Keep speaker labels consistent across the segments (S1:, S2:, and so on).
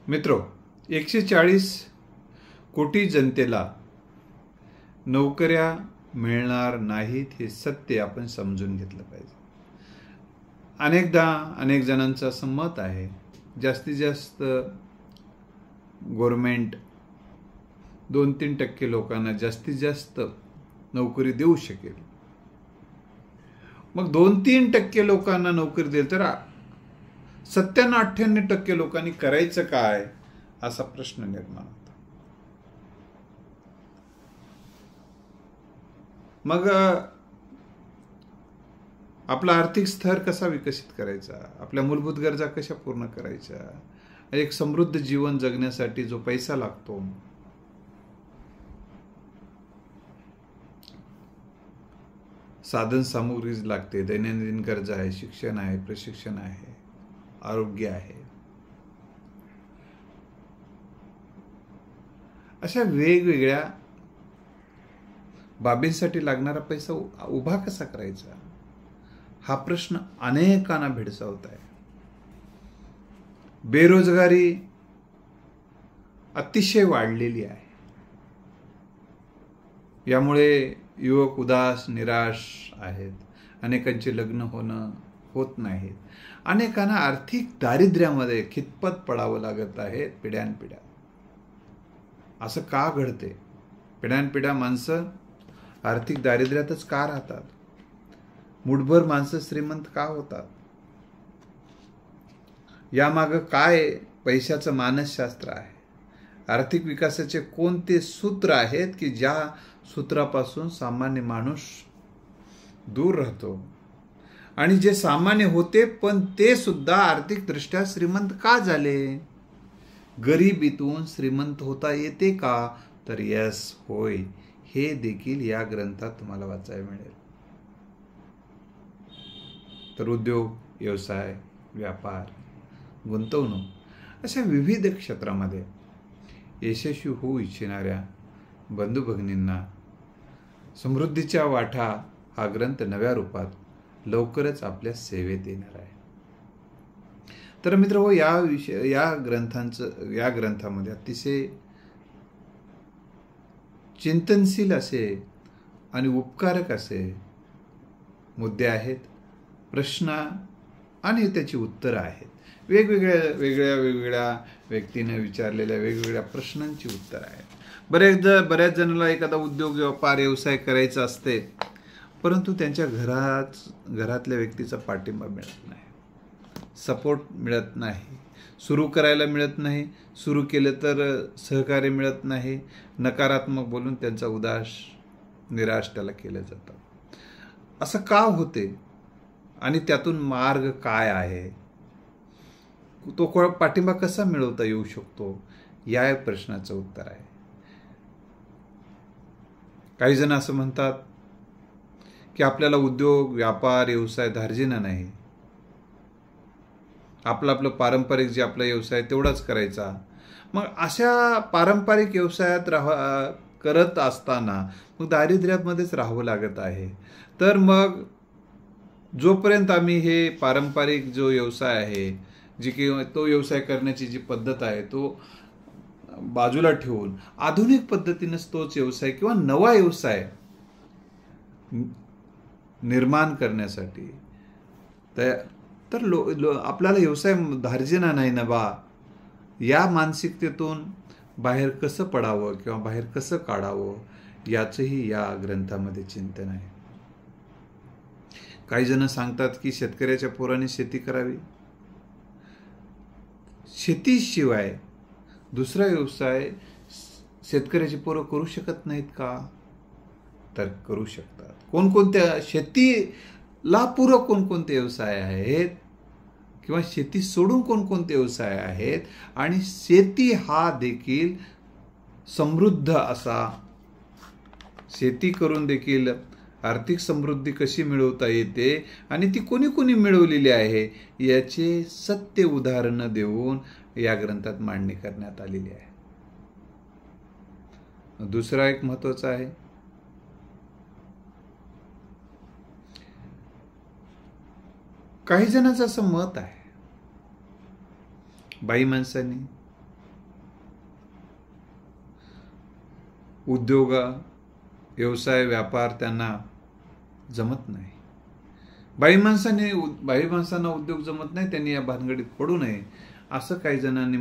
S1: मित्रो, 140 कोटी जनतेला नोकऱ्या मिळणार नाहीत हे सत्य आपण समजून घेतलं पाहिजे. अनेक जणांचं असं मत आहे, जास्तीत जास्त गव्हर्नमेंट 2-3% लोकांना जास्तीत जास्त नोकरी देऊ शकेल. मग 2-3% लोकांना नोकरी देईल तर 97-98% लोकांनी करायचं काय, असा प्रश्न निर्माण होता. मग आपला आर्थिक स्तर कसा विकसित करायचा, आपल्या मूलभूत गरजा कशा पूर्ण करायच्या, एक समृद्ध जीवन जगण्यासाठी जो पैसा लागतो, साधन सामुग्री लागते, दैनंदिन गरजा आहे, शिक्षण आहे, प्रशिक्षण आहे, आरोग्य आहे, अशा वेगवेगळ्या बाबींसाठी लागणारा पैसा उभा कसा करायचा, हा प्रश्न अनेकांना भेडसावत आहे. बेरोजगारी अतिशय वाढलेली आहे. यामुळे युवक उदास, निराश आहेत. अनेकांचे लग्न होत नाहीत. अनेकांना आर्थिक दारिद्र्यामध्ये खितपत पडावं लागत आहे पिढ्यानपिढ्या. असं का घडते? पिढ्यानपिढ्या माणसं आर्थिक दारिद्र्यातच का राहतात? मुठभर माणसं श्रीमंत का होतात? यामागं काय पैशाचं मानसशास्त्र आहे? आर्थिक विकासाचे कोणते सूत्र आहेत की ज्या सूत्रापासून सामान्य माणूस दूर राहतो? आणि जे सामान्य होते पण ते सुद्धा आर्थिकदृष्ट्या श्रीमंत का झाले? गरिबीतून श्रीमंत होता येते का? तर यस, होय. हे देखील या ग्रंथात तुम्हाला वाचायला मिळेल. तर उद्योग, व्यवसाय, व्यापार, गुंतवणूक अशा विविध क्षेत्रामध्ये यशस्वी होऊ इच्छिणाऱ्या बंधू भगिनींना समृद्धीच्या वाटा हा ग्रंथ नव्या रूपात लवकरच आपल्या सेवेत येणार आहे. तर मित्र, या ग्रंथामध्ये अतिशय चिंतनशील असे आणि उपकारक असे मुद्दे आहेत, प्रश्न आणि त्याची उत्तरं आहेत. वेगवेगळ्या व्यक्तीने विचारलेल्या वेगवेगळ्या प्रश्नांची उत्तरं आहेत. बऱ्याच जणांना एखादा उद्योग, व्यापार, व्यवसाय करायचा असते, परंतु त्यांच्या घरातल्या व्यक्तीचा पाठिंबा मिळत नाही, सपोर्ट मिळत नाही, सुरू करायला मिळत नाही, सुरू केलं तर सहकार्य मिळत नाही, नकारात्मक बोलून त्यांचा उदास, निराश त्याला केलं जातं. असं का होते आणि त्यातून मार्ग काय आहे, तो पाठिंबा कसा मिळवता येऊ शकतो, या प्रश्नाचं उत्तर आहे. काही जण असं म्हणतात की आपल्याला उद्योग, व्यापार, व्यवसाय धार्जिना नाही, आपलं पारंपरिक जे आपला व्यवसाय तेवढाच करायचा. मग अशा पारंपरिक व्यवसायात करत असताना मग दारिद्र्यामध्येच राहावं लागत आहे. तर मग जोपर्यंत आम्ही हे पारंपरिक जो व्यवसाय आहे, किंवा तो व्यवसाय करण्याची जी पद्धत आहे, तो बाजूला ठेवून आधुनिक पद्धतीनेच तोच व्यवसाय किंवा नवा व्यवसाय निर्माण करण्यासाठी तर आपल्याला व्यवसाय धार्जिना नाही ना बा, या मानसिकतेतून बाहेर कसं पडावं किंवा बाहेर कसं काढावं, याचंही या ग्रंथामध्ये चिंतन आहे. काही जण सांगतात की शेतकऱ्याच्या पोराने शेती करावी. शेतीशिवाय दुसरा व्यवसाय शेतकऱ्याची पोरं करू शकत नाहीत का? तर करू शकतात. कोणकोणत्या शेतीला पूरक कोणकोणते व्यवसाय आहेत किंवा शेती सोडून कोणकोणते व्यवसाय आहेत, आणि शेती हा देखील समृद्ध असा, शेती करून देखील आर्थिक समृद्धी कशी मिळवता येते आणि ती कोणी मिळवलेली आहे, याचे सत्य उदाहरणं देऊन या ग्रंथात मांडणी करण्यात आलेली आहे. दुसरा एक महत्त्वाचा आहे, काही जणांचं असं मत आहे, बाई माणसांनी उद्योग, व्यवसाय, व्यापार त्यांना जमत नाही. बाई माणसांना उद्योग जमत नाही, त्यांनी या भानगडीत पडू नये असं काही जणांनी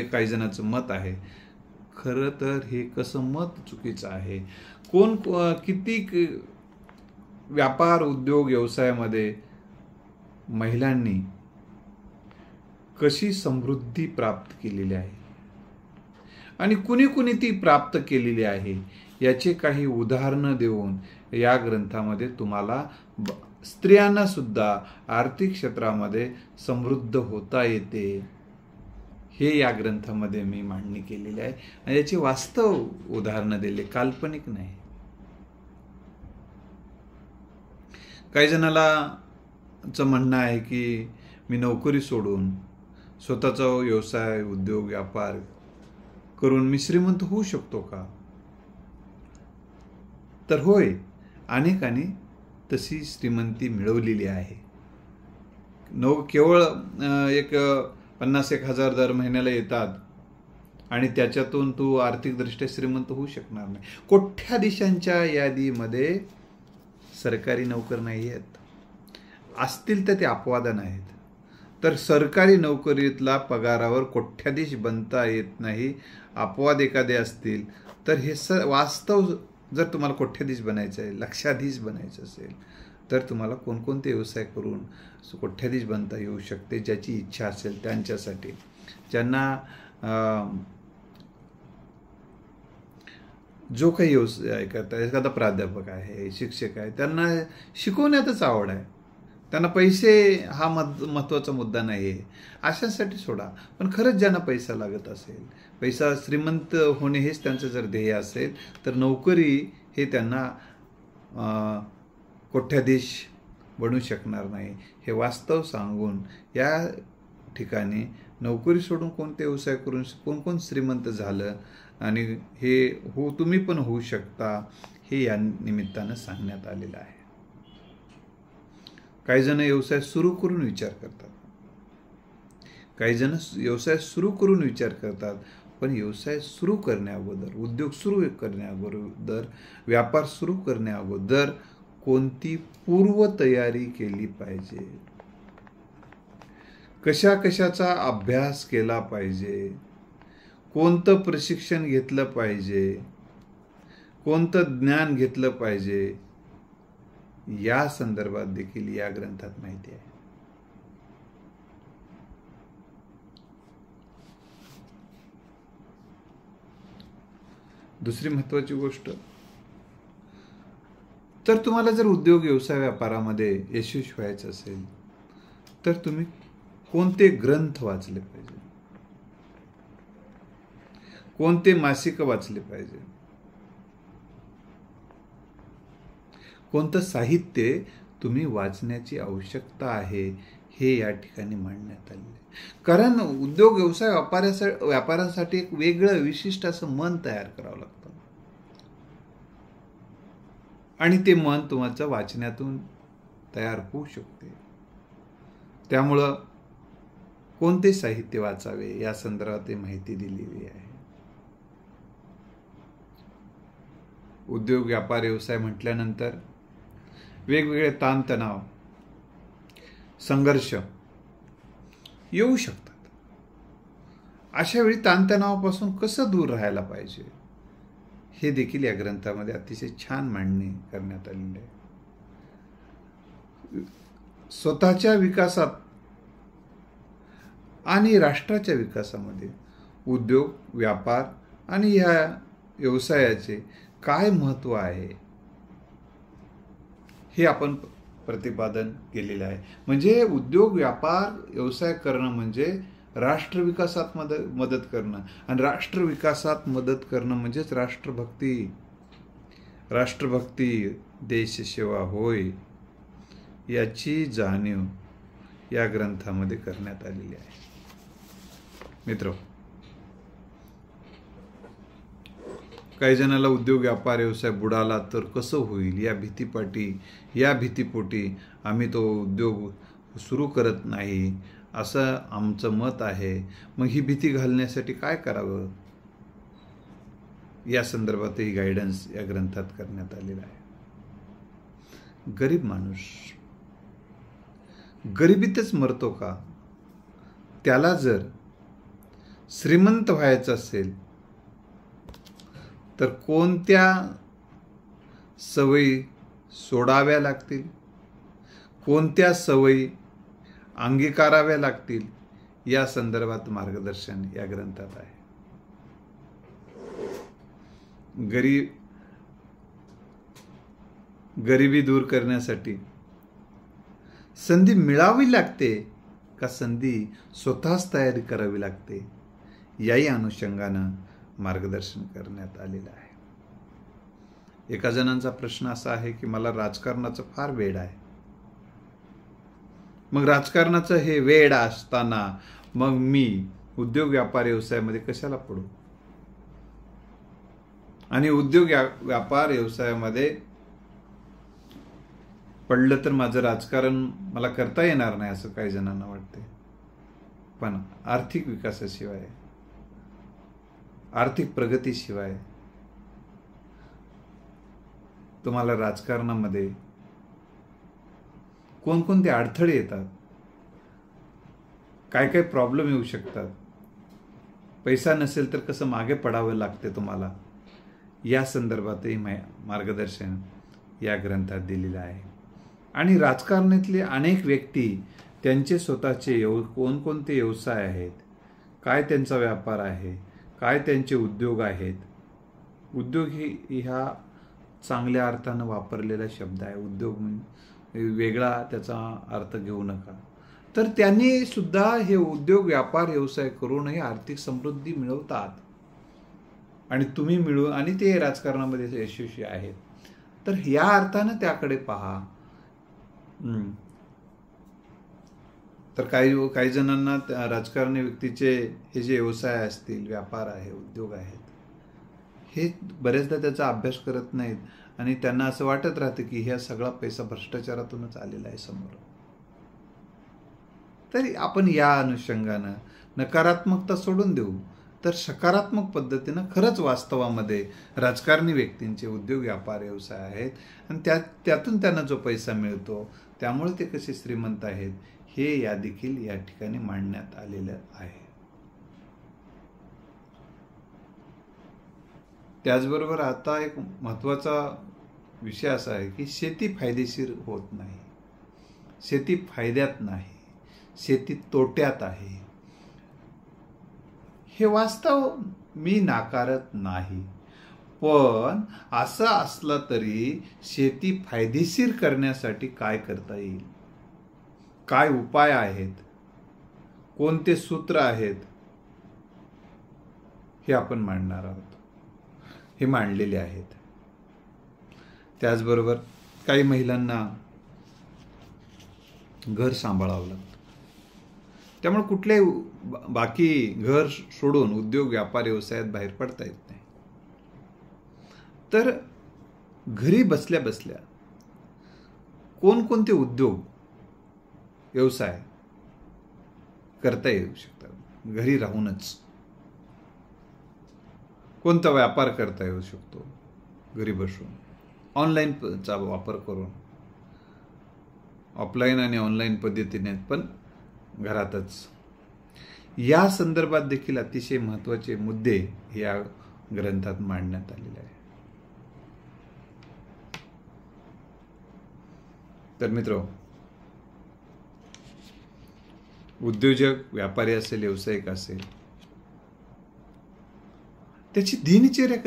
S1: काही जणांचं मत आहे. खरं तर हे कसं मत चुकीचं आहे. किती व्यापार, उद्योग, व्यवसायामध्ये महिलांनी कशी समृद्धी प्राप्त केलेली आहे आणि कुणी ती प्राप्त केलेली आहे याचे काही उदाहरणं देऊन या ग्रंथामध्ये तुम्हाला स्त्रियांना सुद्धा आर्थिक क्षेत्रामध्ये समृद्ध होता येते हे या ग्रंथामध्ये मी मांडणी केलेली आहे आणि याची वास्तव उदाहरणं दिले, काल्पनिक नाही. काही जणाला म्हणणं आहे की मी नोकरी सोडून स्वतःचा व्यवसाय, उद्योग, व्यापार करून मी श्रीमंत होऊ शकतो का? तर होय, अनेकांनी तशी श्रीमंती मिळवलेली आहे. केवळ 50,000 दर महिन्याला येतात आणि त्याच्यातून तू आर्थिकदृष्ट्या श्रीमंत होऊ शकणार नाही. कोट्याधीशांच्या यादीमध्ये सरकारी नोकर नाही आहेत. असतील तर ते अपवादन आहेत. तर सरकारी नोकरीतला पगारावर कोट्याधीश बनता येत नाही, अपवाद एखादे असतील तर हे वास्तव. जर तुम्हाला कोट्याधीश बनायचं आहे, लक्षाधीश बनायचं असेल तर तुम्हाला कोणकोणते व्यवसाय करून कोट्याधीश बनता येऊ शकते, ज्याची इच्छा असेल त्यांच्यासाठी. ज्यांना जो काही व्यवसाय करतात, एखादा प्राध्यापक आहे, शिक्षक आहे, त्यांना शिकवण्यातच आवड आहे, त्यांना पैसे हा महत्त्वाचा मुद्दा नाही आहे, अशासाठी सोडा. पण खरंच ज्यांना पैसा लागत असेल, पैसा श्रीमंत होणे हेच त्यांचं जर ध्येय असेल तर नोकरी हे त्यांना कोट्याधीश बनू शकणार नाही हे वास्तव सांगून या ठिकाणी नोकरी सोडून कोणते व्यवसाय करून कोण श्रीमंत झालं आणि हे तुम्ही पण होऊ शकता हे या निमित्तानं सांगण्यात आलेलं आहे. काही जण व्यवसाय सुरू करून विचार करतात, पण व्यवसाय सुरू करण्याअगोदर, उद्योग सुरू करण्याअगोदर, व्यापार सुरू करण्याअगोदर कोणती पूर्वतयारी केली पाहिजे, कशाचा अभ्यास केला पाहिजे, कोणतं प्रशिक्षण घेतलं पाहिजे, कोणतं ज्ञान घेतलं पाहिजे, या संदर्भात देखील या ग्रंथात माहिती आहे. दुसरी महत्वाची गोष्ट, तर तुम्हाला जर उद्योग, व्यवसाय, व्यापारामध्ये यशस्वी व्हायचं असेल तर तुम्ही कोणते ग्रंथ वाचले पाहिजे, कोणते मासिक वाचले पाहिजे, कोणतं साहित्य तुम्ही वाचण्याची आवश्यकता आहे हे या ठिकाणी मांडण्यात आले. कारण उद्योग, व्यवसाय, व्यापारासाठी एक वेगळं विशिष्ट असं मन तयार करावं लागतं आणि ते मन तुमच्या वाचण्यातून तयार होऊ शकते. त्यामुळं कोणते साहित्य वाचावे या संदर्भात माहिती दिलेली आहे. उद्योग, व्यापार, व्यवसाय म्हटल्यानंतर वेगवेगळे ताणतणाव, संघर्ष येऊ शकतात. अशा वेळी ताणतणावापासून कसं दूर राहायला पाहिजे हे देखील या ग्रंथामध्ये अतिशय छान मांडणी करण्यात आलेली आहे. स्वतःच्या विकासात आणि राष्ट्राच्या विकासामध्ये उद्योग, व्यापार आणि या व्यवसायाचे काय महत्त्व आहे हे आपण प्रतिपादन केलेलं आहे. म्हणजे उद्योग, व्यापार, व्यवसाय करणं म्हणजे राष्ट्र विकासात मदत करणं आणि राष्ट्र विकासात मदत करणं म्हणजेच राष्ट्रभक्ती, देशसेवा होय याची जाणीव या ग्रंथामध्ये करण्यात आलेली आहे. मित्र, काही जणाला उद्योग, व्यापार, व्यवसाय बुडाला तर कसं होईल या भीतीपोटी आम्ही तो उद्योग सुरू करत नाही असं आमचं मत आहे. मग ही भीती घालण्यासाठी काय करावं या संदर्भातही गायडन्स या ग्रंथात करण्यात आलेला आहे. गरीब माणूस गरिबीतच मरतो का? त्याला जर श्रीमंत व्हायचं असेल तर कोणत्या सवयी सोडाव्या लागतील, कोणत्या सवयी अंगीकाराव्या लागतील, या संदर्भात मार्गदर्शन या ग्रंथात आहे. गरिबी दूर करण्यासाठी संधी मिळावी लागते का संधी स्वतःच तयारी करावी लागते, याही अनुषंगानं मार्गदर्शन करण्यात आलेलं आहे. एका जणांचा प्रश्न असा आहे की मला राजकारणाचं फार वेड आहे. मग राजकारणाचं हे वेड असताना मग मी उद्योग व्यापार व्यवसायामध्ये कशाला पडू? आणि उद्योग व्यापार व्यवसायामध्ये पडलं तर माझं राजकारण मला करता येणार नाही असं काही जणांना वाटते. पण आर्थिक विकासाशिवाय, आर्थिक प्रगतीशिवाय तुम्हाला राजकारणामध्ये कोणकोणते अडथळे येतात, काय काय प्रॉब्लेम येऊ शकतात, पैसा नसेल तर कसं मागे पडावं लागते तुम्हाला, या संदर्भातही मार्गदर्शन या ग्रंथात दिलेलं आहे. आणि राजकारणातले अनेक व्यक्ती त्यांचे स्वतःचे कोणकोणते व्यवसाय आहेत, काय त्यांचा व्यापार आहे, काय त्यांचे उद्योग आहेत. उद्योग ही ह्या चांगल्या अर्थानं वापरलेला शब्द आहे. उद्योग वेगळा त्याचा अर्थ घेऊ नका. तर त्यांनी सुद्धा हे उद्योग व्यापार व्यवसाय करूनही आर्थिक समृद्धी मिळवतात आणि तुम्ही मिळून आणि ते राजकारणामध्ये यशस्वी आहेत. तर या अर्थानं त्याकडे पहा. तर काही जणांना राजकारणी व्यक्तीचे हे जे व्यवसाय असतील, व्यापार आहे, उद्योग आहेत, हे बरेचदा त्याचा अभ्यास करत नाहीत आणि त्यांना असं वाटत राहतं की हा सगळा पैसा भ्रष्टाचारातूनच आलेला आहे समोर. तरी आपण या अनुषंगानं नकारात्मकता सोडून देऊ, तर सकारात्मक पद्धतीनं खरंच वास्तवामध्ये राजकारणी व्यक्तींचे उद्योग व्यापार व्यवसाय आहेत आणि त्यातून त्यांना जो पैसा मिळतो त्यामुळे ते कसे श्रीमंत आहेत हे या देखील या ठिकाणी मांडण्यात आलेलं आहे. त्याचबरोबर आता एक महत्त्वाचा विषय असा आहे की शेती फायदेशीर होत नाही, शेती फायद्यात नाही, शेती तोट्यात आहे. हे वास्तव मी नाकारत नाही, पण असं असलं तरी शेती फायदेशीर करण्यासाठी काय करता येईल, काय उपाय आहेत, कोणते सूत्र आहेत, हे आपण मांडणार आहोत. हे मांडलेले आहेत. त्याचबरोबर काही महिलांना घर सांभाळावं लागतं, त्यामुळे कुठल्याही बाकी घर सोडून उद्योग व्यापार व्यवसायात बाहेर पडता येत नाही. तर घरी बसल्या बसल्या कोणकोणते उद्योग व्यवसाय करता येऊ शकतात, घरी राहूनच कोणता व्यापार करता येऊ शकतो घरी बसून, ऑनलाईनचा वापर करून, ऑफलाईन आणि ऑनलाईन पद्धतीने पण घरातच. या संदर्भात देखील अतिशय महत्त्वाचे मुद्दे या ग्रंथात मांडण्यात आलेले आहे. तर मित्र, उद्योजक, व्यापारी असेल, व्यावसायिक असेल, त्याची दिनचर्या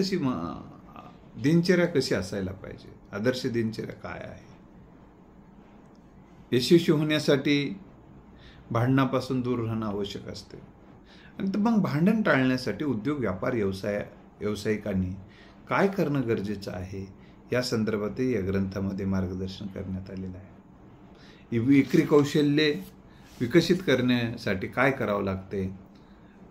S1: कशी असायला पाहिजे, आदर्श दिनचर्या काय आहे. यशस्वी होण्यासाठी भांडणापासून दूर राहणं आवश्यक असते. आणि मग भांडण टाळण्यासाठी उद्योग व्यापार व्यावसायिकांनी काय करणं गरजेचं आहे या संदर्भातही या ग्रंथामध्ये मार्गदर्शन करण्यात आलेलं आहे. विक्री कौशल्ये विकसित करण्यासाठी काय करावं लागते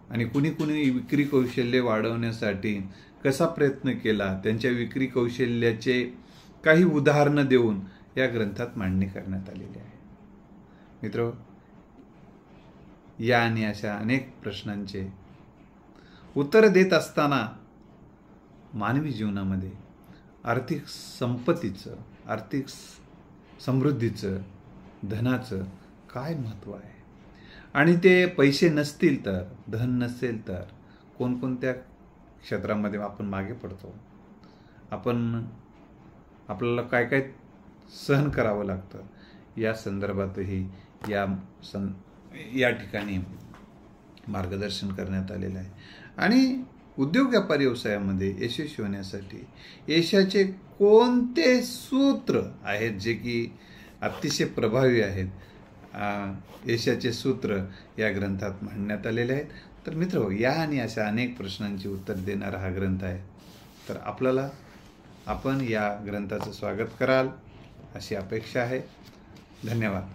S1: आणि कुणी विक्री कौशल्य वाढवण्यासाठी कसा प्रयत्न केला, त्यांच्या विक्री कौशल्याचे काही उदाहरणं देऊन या ग्रंथात मांडणी करण्यात आलेली आहे. मित्र, या आणि अशा अनेक प्रश्नांचे उत्तर देत असताना मानवी जीवनामध्ये आर्थिक संपत्तीचं, आर्थिक समृद्धीचं, धनाचं काय महत्त्व आहे आणि ते पैसे नसतील तर, धन नसेल तर कोणकोणत्या क्षेत्रामध्ये आपण मागे पडतो, आपल्याला काय काय सहन करावं लागतं, या संदर्भातही या ठिकाणी मार्गदर्शन करण्यात आलेलं आहे. आणि उद्योग व्यापार व्यवसायामध्ये यशस्वी होण्यासाठी यशाचे कोणते सूत्र आहेत जे की अतिशय प्रभावी आहेत, यशाचे सूत्र या ग्रंथात मांडण्यात आलेले आहेत. तर मित्र, या आणि अशा अनेक प्रश्नांची उत्तर देणारा हा ग्रंथ आहे. तर आपण या ग्रंथाचं स्वागत कराल अशी अपेक्षा आहे. धन्यवाद.